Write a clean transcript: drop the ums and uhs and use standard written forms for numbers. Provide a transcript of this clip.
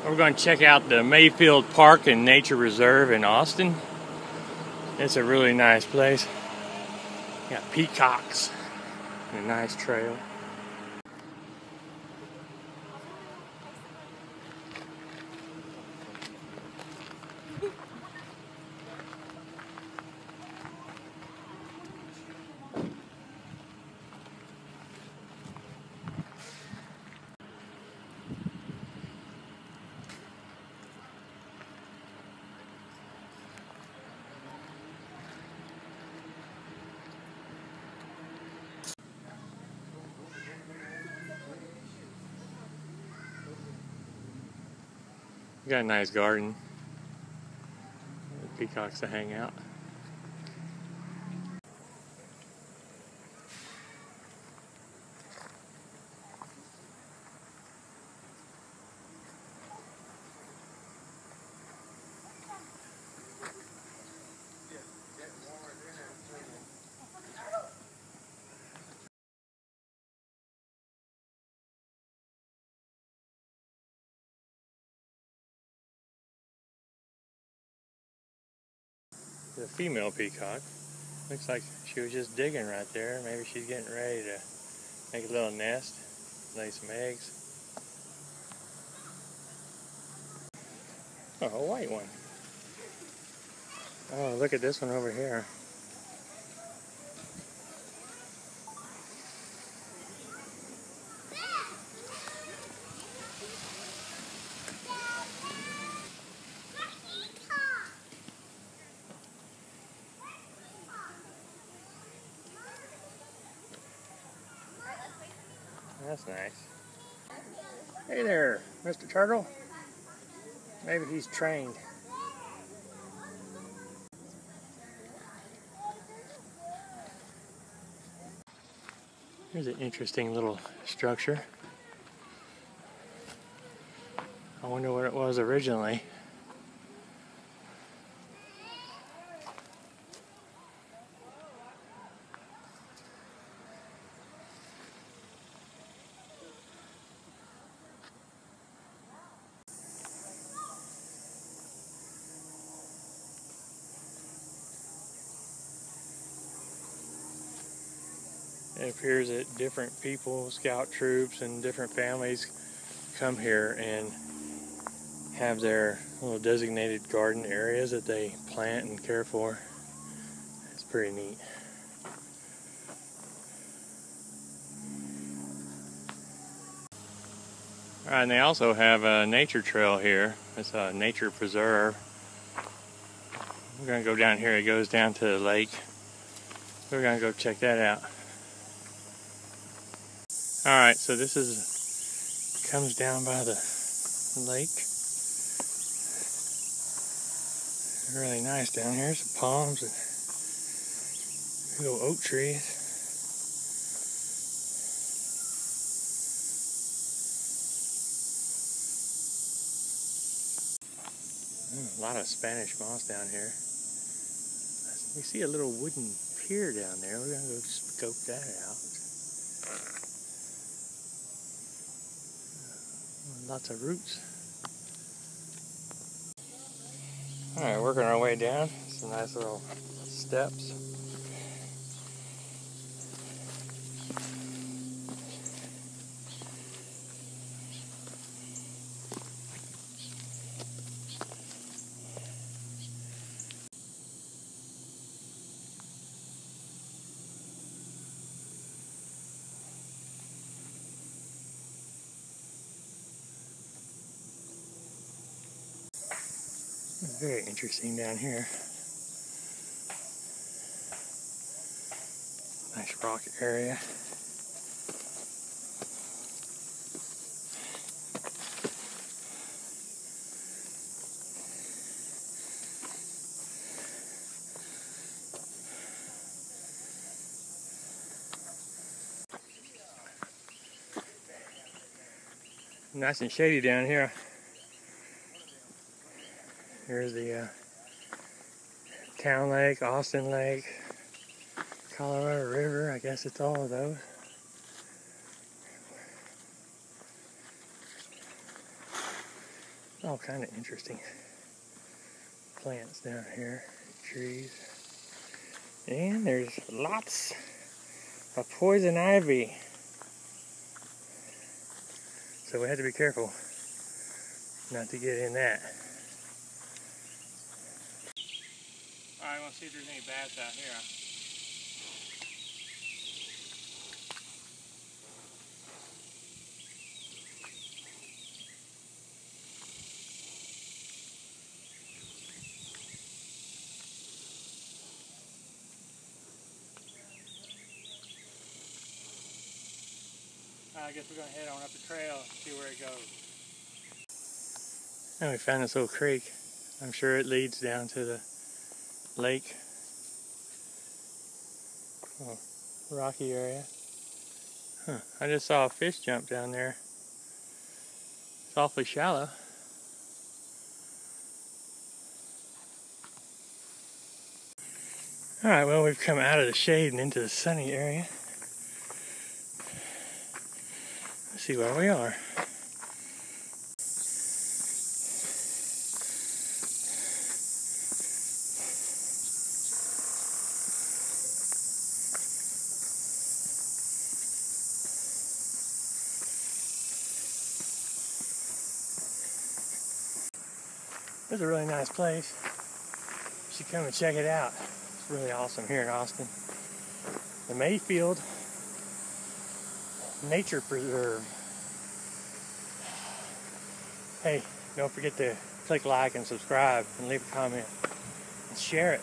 We're going to check out the Mayfield Park and Nature Preserve in Austin. It's a really nice place. Got peacocks and a nice trail. We got a nice garden. The peacocks to hang out. The female peacock. Looks like she was just digging right there. Maybe she's getting ready to make a little nest, lay some eggs. Oh, a white one. Oh, look at this one over here. That's nice. Hey there, Mr. Turtle. Maybe he's trained. Here's an interesting little structure. I wonder what it was originally. It appears that different people, scout troops and different families come here and have their little designated garden areas that they plant and care for. It's pretty neat. Alright, and they also have a nature trail here. It's a nature preserve. We're going to go down here. It goes down to the lake. We're going to go check that out. Alright, so this comes down by the lake. It's really nice down here. Some palms and big old oak trees. A lot of Spanish moss down here. We see a little wooden pier down there. We're gonna go scope that out. Lots of roots. Alright, working our way down. Some nice little steps. Very interesting down here. Nice rock area. Nice and shady down here. Here's the Town Lake, Austin Lake, Colorado River. I guess it's all of those. all kind of interesting plants down here, trees. And there's lots of poison ivy. So we have to be careful not to get in that. Alright, I want to see if there's any bats out here. I guess we're going to head on up the trail and see where it goes. And we found this little creek. I'm sure it leads down to the lake. Oh, rocky area. Huh. I just saw a fish jump down there. It's awfully shallow. Alright, well, we've come out of the shade and into the sunny area. Let's see where we are. It's a really nice place. You should come and check it out. It's really awesome here in Austin. The Mayfield Nature Preserve. Hey, don't forget to click like and subscribe and leave a comment and share it.